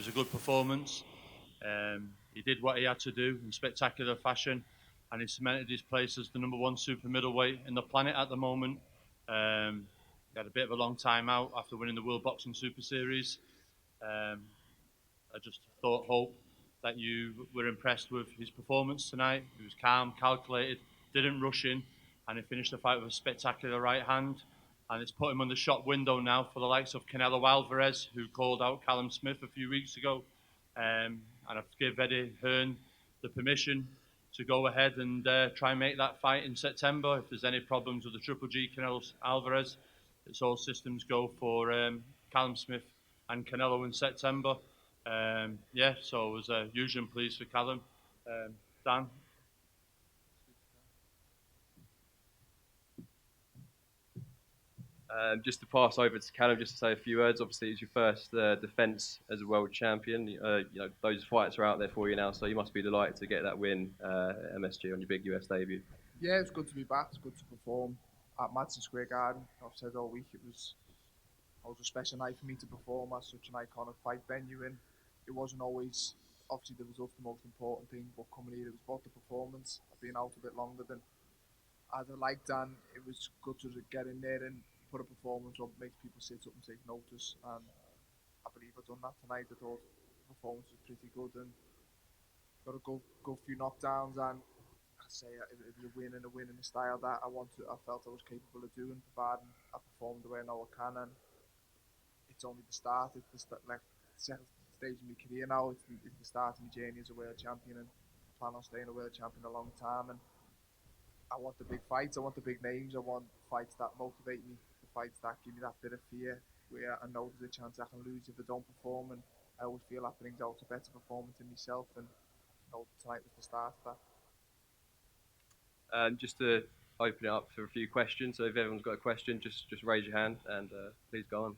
was a good performance. He did what he had to do in spectacular fashion, and he cemented his place as the number one super middleweight in the planet at the moment. He had a bit of a long time out after winning the World Boxing Super Series. Um, I just hope that you were impressed with his performance tonight. He was calm, calculated, didn't rush in, and he finished the fight with a spectacular right hand. And it's put him on the shop window now for the likes of Canelo Alvarez, who called out Callum Smith a few weeks ago. And I've given Eddie Hearn the permission to go ahead and try and make that fight in September. If there's any problems with the Triple G Canelo Alvarez, it's all systems go for Callum Smith and Canelo in September. So I was hugely pleased for Callum. Dan? Just to pass over to Callum, just to say a few words. Obviously, it's your first defence as a world champion. Those fights are out there for you now, so you must be delighted to get that win at MSG on your big US debut. Yeah, it's good to be back. It's good to perform at Madison Square Garden. I've said all week it was a special night for me to perform at such an iconic fight venue, and it wasn't always obviously the result the most important thing, but coming here it was about the performance. I've been out a bit longer than I'd have liked, and it was good to get in there and put a performance up, makes people sit up and take notice, and I believe I've done that tonight. I thought the performance was pretty good and got a go few knockdowns, and I say it was a win in the style that I felt I was capable of doing, providing I performed the way I know I can. And it's only the start. It's the second stage of my career now. It's the start of my journey as a world champion, and I plan on staying a world champion a long time. And I want the big fights. I want the big names. I want fights that motivate me. The fights that give me that bit of fear, where I know there's a chance I can lose if I don't perform. And I always feel that brings out a better performance in myself. And tonight was the start of that. Just to open it up for a few questions. So if everyone's got a question, just raise your hand and please go on.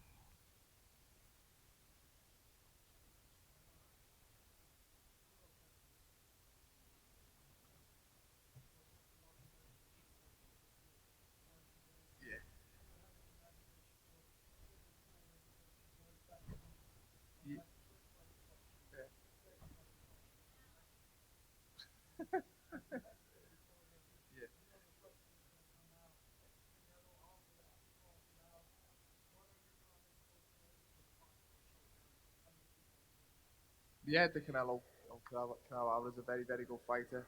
Yeah, the Canelo Alvarez is a very, very good fighter.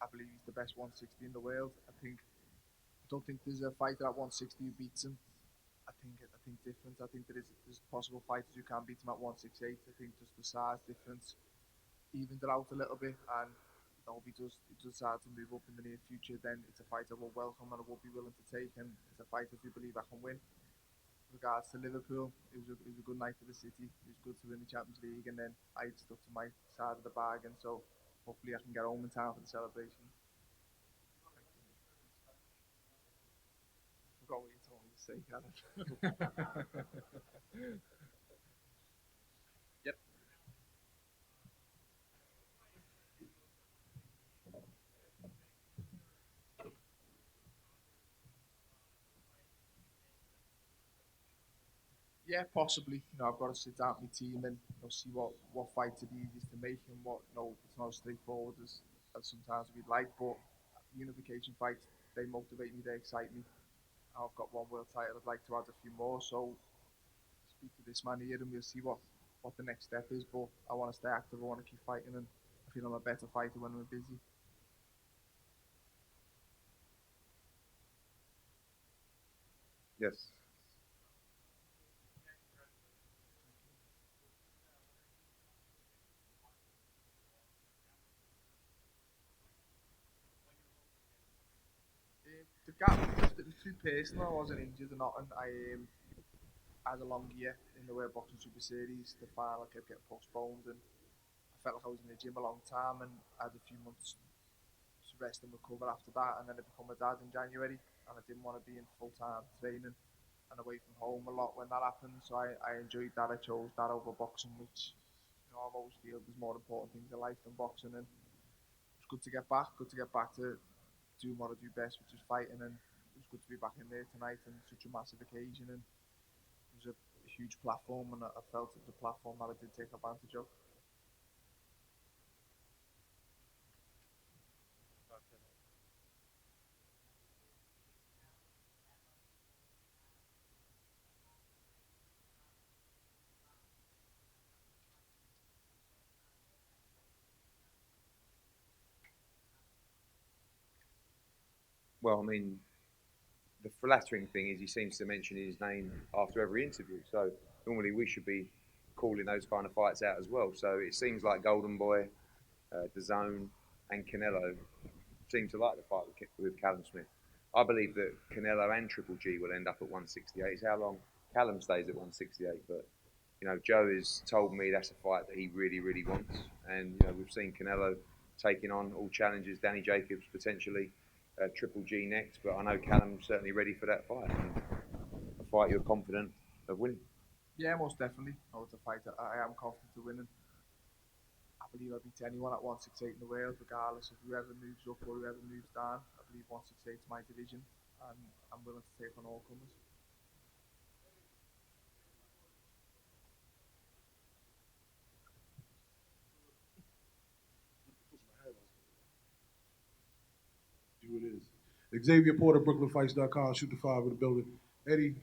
I believe he's the best 160 in the world. I don't think there's a fighter at 160 who beats him. I think different. I think there's possible fighters who can beat him at 168. I think just the size difference evened it out a little bit, and if he does decide to move up in the near future, then it's a fight I will welcome and I will be willing to take, and it's a fight I do believe I can win. With regards to Liverpool, it was a good night for the city. It was good to win the Champions League, and then I stuck to my side of the bargain, so hopefully I can get home in time for the celebration. I forgot what you told me to say, Callum. Yep. Yeah, possibly. I've got to sit down with my team and see what fights are the easiest to make and what. It's not as straightforward as sometimes we'd like. But unification fights, they motivate me, they excite me. I've got one world title. I'd like to add a few more. So speak to this man here, and we'll see what the next step is. But I want to stay active. I want to keep fighting, and I feel I'm a better fighter when I'm busy. Yes. The gap it was too personal. I wasn't injured or nothing. I had a long year in the World Boxing Super Series. The final kept getting postponed, and I felt like I was in the gym a long time, and I had a few months to rest and recover after that. And then I became a dad in January, and I didn't want to be in full time training and away from home a lot when that happened. So I enjoyed that. I chose that over boxing, which I've always feel there's more important things in life than boxing. And it's good to get back. Good to get back to doing what I do best, which is fighting. And it was good to be back in there tonight, and such a massive occasion. And it was a huge platform, and I felt it was a platform that I did take advantage of. Well, I mean, the flattering thing is he seems to mention his name after every interview. So normally we should be calling those kind of fights out as well. So it seems like Golden Boy, DAZN, and Canelo seem to like the fight with Callum Smith. I believe that Canelo and Triple G will end up at 168. It's how long Callum stays at 168, but Joe has told me that's a fight that he really, really wants. And we've seen Canelo taking on all challenges, Danny Jacobs potentially, Triple G next. But I know Callum's certainly ready for that fight, and a fight you're confident of winning. Yeah, most definitely. It's a fight that I am confident of winning. I believe I'll beat anyone at 168 in the world, regardless of whoever moves up or whoever moves down. I believe 168 is my division, and I'm willing to take on all comers. Do what it is. Xavier Porter, BrooklynFights.com, shoot the five in the building. Eddie,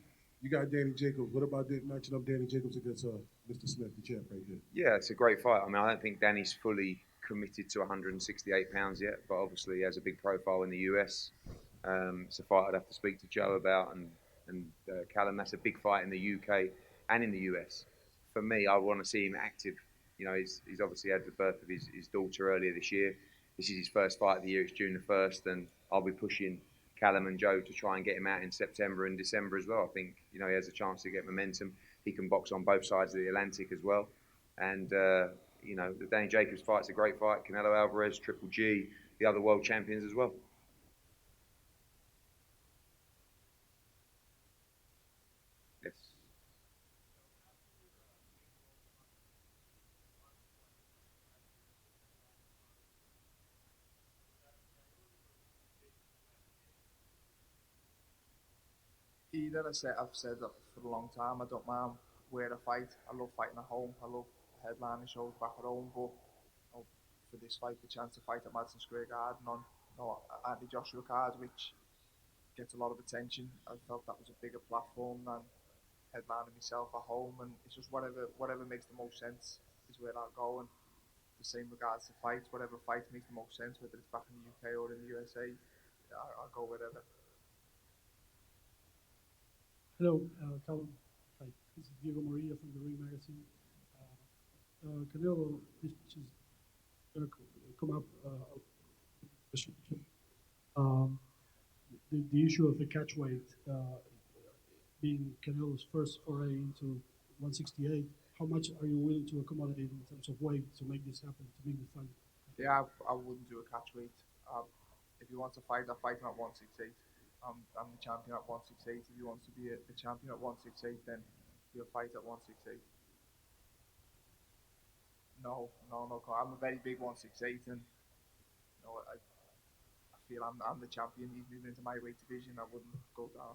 you got Danny Jacobs. What about matching up Danny Jacobs against Mr. Smith, the champ right here? Yeah, it's a great fight. I mean, I don't think Danny's fully committed to 168 pounds yet, but obviously he has a big profile in the US. It's a fight I'd have to speak to Joe about, and Callum. That's a big fight in the UK and in the US. For me, I want to see him active. He's obviously had the birth of his daughter earlier this year. This is his first fight of the year. It's June the 1st, and I'll be pushing Callum and Joe to try and get him out in September and December as well. I think he has a chance to get momentum. He can box on both sides of the Atlantic as well. And the Danny Jacobs fight's a great fight. Canelo Alvarez, Triple G, the other world champions as well. Yes. Either I've said that for a long time. I don't mind where I fight. I love fighting at home. I love headlining shows back at home. But for this fight, the chance to fight at Madison Square Garden on Andy Joshua card, which gets a lot of attention, I felt that was a bigger platform than headlining myself at home. And it's just whatever makes the most sense is where I'll go. And the same regards to fights. Whatever fight makes the most sense, whether it's back in the UK or in the USA, I'll go wherever. Hello, Callum. Hi, this is Diego Maria from the Ring Magazine. Canelo is going to come up. The issue of the catch weight being Canelo's first foray into 168. How much are you willing to accommodate in terms of weight to make this happen, to make the fight? Yeah, I wouldn't do a catch weight. If you want to fight, I'm fighting at 168. I'm the champion at 168. If he wants to be a champion at 168, then he'll fight at 168. No. I'm a very big 168, and I feel I'm the champion. He's moving into my weight division. I wouldn't go down.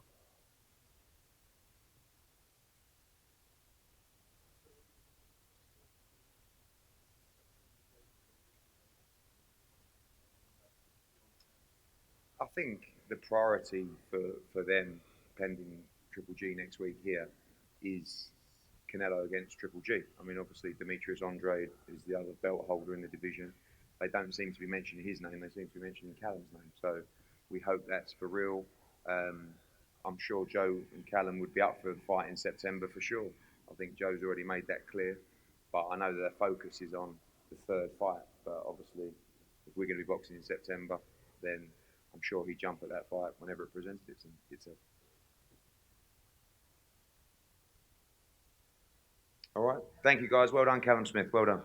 I think the priority for them, pending Triple G next week here, is Canelo against Triple G. I mean, obviously, Demetrius Andrade is the other belt holder in the division. They don't seem to be mentioning his name, they seem to be mentioning Callum's name. So we hope that's for real. I'm sure Joe and Callum would be up for a fight in September for sure. I think Joe's already made that clear. But I know their focus is on the third fight. But obviously, if we're going to be boxing in September, then I'm sure he'd jump at that fight whenever it presents itself. All right. Thank you, guys. Well done, Callum Smith. Well done.